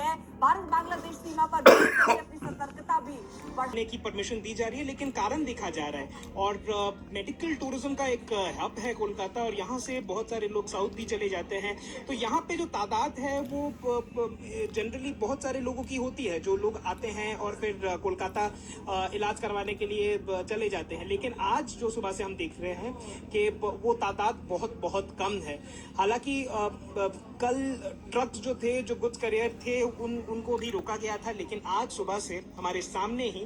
है। भारत बांग्लादेश सीमा पर अपनी सतर्कता भी बढ़ने की परमिशन दी जा रही है, लेकिन कारण देखा जा रहा है। और मेडिकल टूरिज्म का एक हब है कोलकाता, और यहाँ से बहुत सारे लोग साउथ भी चले जाते हैं। तो यहाँ पे जो तादाद है वो जनरली बहुत सारे लोगों की होती है, जो लोग आते हैं और फिर कोलकाता इलाज करवाने के लिए चले जाते हैं। लेकिन आज जो सुबह से हम देख रहे हैं कि वो तादाद बहुत बहुत कम है। हालांकि कल ट्रक जो थे, जो गुड्स कैरियर थे, उनको भी रोका गया था, लेकिन आज सुबह से हमारे सामने ही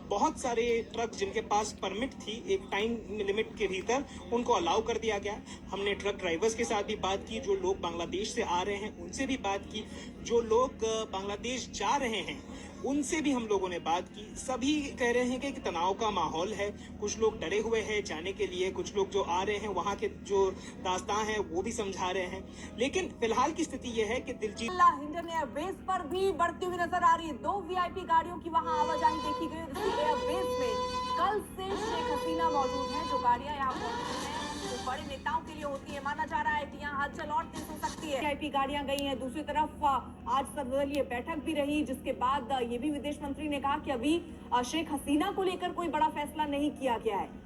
बहुत सारे ट्रक जिनके पास परमिट थी एक टाइम लिमिट के भीतर, उनको अलाउ कर दिया गया। हमने ट्रक ड्राइवर्स के साथ भी बात की, जो लोग बांग्लादेश से आ रहे हैं उनसे भी बात की, जो लोग बांग्लादेश जा रहे हैं उनसे भी हम लोगों ने बात की। सभी कह रहे हैं कि तनाव का माहौल है, कुछ लोग डरे हुए हैं जाने के लिए, कुछ लोग जो आ रहे हैं वहाँ के जो दास्तां हैं वो भी समझा रहे हैं। लेकिन फिलहाल की स्थिति ये है कि दिलजीत हिंडन एयरबेस पर भी बढ़ती हुई नजर आ रही है। 2 वीआईपी गाड़ियों की वहां आवाजाही देखी गई। एयरबेस में कल से शेख हसीना मौजूद है। जो गाड़ियां यहाँ मौजूद हैं वो बड़े नेताओं के लिए होती है। माना जा रहा है कि यहाँ हलचल और तेज हो सकती है। वीआईपी गाड़ियां गई हैं। दूसरी तरफ आज सर्वदलीय बैठक भी रही, जिसके बाद ये भी विदेश मंत्री ने कहा कि अभी शेख हसीना को लेकर कोई बड़ा फैसला नहीं किया गया है।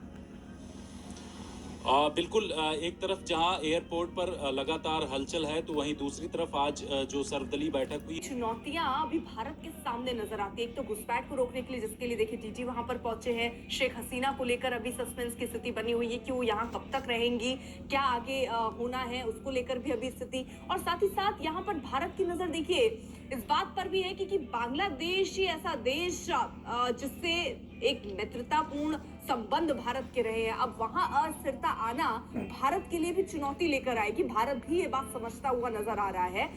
बिल्कुल, एक तरफ जहां एयरपोर्ट पर लगातार हलचल है, तो वहीं दूसरी तरफ आज जो सर्वदलीय बैठक हुई। चुनौतियां अभी भारत के सामने नजर आती है। एक तो घुसपैठ को रोकने के लिए, जिसके लिए देखिए टीटी वहां पर पहुंचे हैं। शेख हसीना को लेकर अभी सस्पेंस की स्थिति बनी हुई है कि वो यहाँ कब तक रहेंगी, क्या आगे होना है, उसको लेकर भी अभी स्थिति। और साथ ही साथ यहाँ पर भारत की नजर देखिए इस बात पर भी है कि बांग्लादेश ही ऐसा देश जिससे एक मित्रतापूर्ण संबंध भारत के रहे हैं। अब वहां अस्थिरता आना भारत के लिए भी चुनौती लेकर आएगी। भारत भी ये बात समझता हुआ नजर आ रहा है।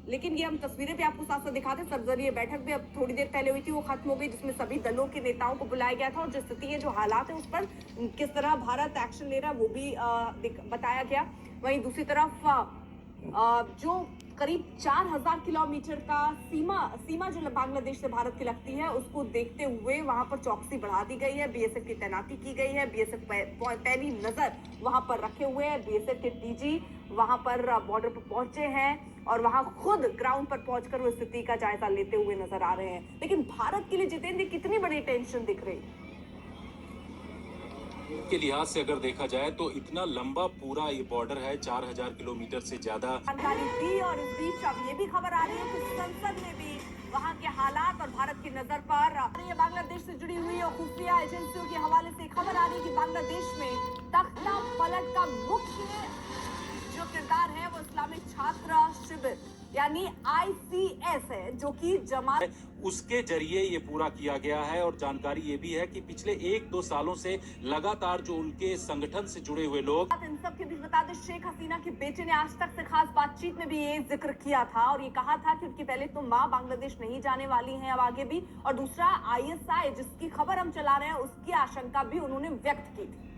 लेकिन ये हम तस्वीरें भी आपको साथ साथ दिखाते हैं। सर्वदलीय बैठक भी अब थोड़ी देर पहले हुई थी, वो खत्म हो गई, जिसमें सभी दलों के नेताओं को बुलाया गया था और जो स्थिति है, जो हालात है, उस पर किस तरह भारत एक्शन ले रहा है वो भी बताया गया। वहीं दूसरी तरफ जो करीब 4000 किलोमीटर का सीमा जो बांग्लादेश से भारत की लगती है, उसको देखते हुए वहां पर चौकसी बढ़ा दी गई है। बीएसएफ की तैनाती की गई है। बीएसएफ पैनी नजर वहां पर रखे हुए हैं। बीएसएफ के डीजी वहां पर बॉर्डर पर पहुंचे हैं और वहां खुद ग्राउंड पर पहुंचकर वो स्थिति का जायजा लेते हुए नजर आ रहे हैं। लेकिन भारत के लिए जितेंद्र कितनी बड़ी टेंशन दिख रही है के लिहाज से अगर देखा जाए तो इतना लंबा पूरा ये बॉर्डर है, 4000 किलोमीटर से ज्यादा जानकारी दी। और इस बीच अब ये भी खबर आ रही है कि संसद में भी वहां के हालात और भारत की नजर पर बांग्लादेश से जुड़ी हुई और खुफिया एजेंसियों के हवाले से खबर आ रही है कि बांग्लादेश में तख्ता पलट का मुख्य जो किरदार है वो इस्लामिक छात्र शिविर यानी ICS है, जो कि जमात उसके जरिए ये पूरा किया गया है। और जानकारी ये भी है कि पिछले 1-2 सालों से लगातार जो उनके संगठन से जुड़े हुए लोग, इन सब के बीच बता दें, शेख हसीना के बेटे ने आज तक से खास बातचीत में भी ये जिक्र किया था और ये कहा था कि उनकी पहले तो मां बांग्लादेश नहीं जाने वाली हैं अब आगे भी, और दूसरा ISI जिसकी खबर हम चला रहे हैं उसकी आशंका भी उन्होंने व्यक्त की थी।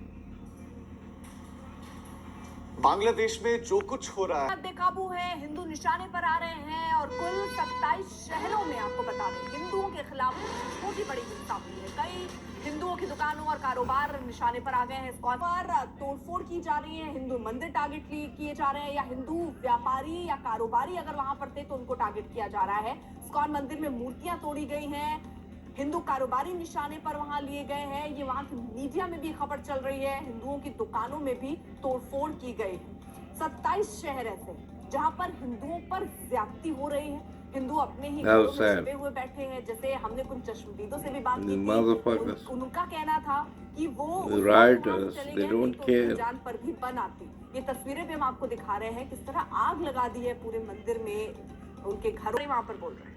बांग्लादेश में जो कुछ हो रहा है बेकाबू है, हिंदू निशाने पर आ रहे हैं और कुल 27 शहरों में आपको बता दें हिंदुओं के खिलाफ छोटी बड़ी हिंसा हुई है। कई हिंदुओं की दुकानों और कारोबार निशाने पर आ गए हैं। स्कॉन पर तोड़फोड़ की जा रही है, हिंदू मंदिर टारगेट किए जा रहे हैं, या हिंदू व्यापारी या कारोबारी अगर वहां पर थे तो उनको टारगेट किया जा रहा है। स्कॉन मंदिर में मूर्तियां तोड़ी गई हैं, हिंदू कारोबारी निशाने पर वहां लिए गए हैं। ये वहां की मीडिया में भी खबर चल रही है। हिंदुओं की दुकानों में भी तोड़फोड़ की गई है। 27 शहर ऐसे जहां पर हिंदुओं पर ज्यादती हो रही है। हिंदू अपने ही घरों में छिपे हुए बैठे हैं। जैसे हमने कुछ चश्मदीदों से भी बात की थी, उनका कहना था कि वो जान पर भी बन आती। ये तस्वीरें भी हम आपको दिखा रहे हैं किस तरह आग लगा दी है पूरे मंदिर में, उनके घरों वहां पर बोल रहे हैं।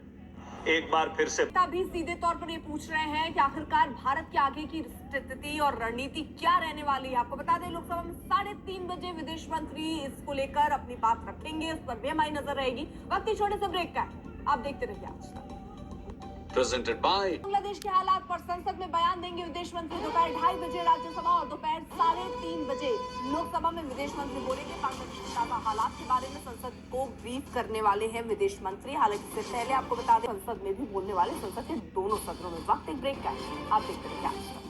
एक बार फिर से भी सीधे तौर पर ये पूछ रहे हैं कि आखिरकार भारत के आगे की स्थिति और रणनीति क्या रहने वाली है। आपको बता दें लोकसभा में 3:30 बजे विदेश मंत्री इसको लेकर अपनी बात रखेंगे, उस पर भी हमारी नजर रहेगी। वक्त छोटे से ब्रेक का है, आप देखते रहिए आज तक। प्रेजेंटेड बाय बांग्लादेश के हालात पर संसद में बयान देंगे विदेश मंत्री। दोपहर 2:30 बजे राज्यसभा और दोपहर 3:30 बजे लोकसभा में विदेश मंत्री बोलेंगे। बांग्लादेश के ताजा हालात के बारे में संसद को ब्रीफ करने वाले हैं विदेश मंत्री। हालांकि इससे पहले आपको बता दें संसद में भी बोलने वाले, संसद के दोनों सदनों में। वक्त एक ब्रेक का है, आप देखते रहिए।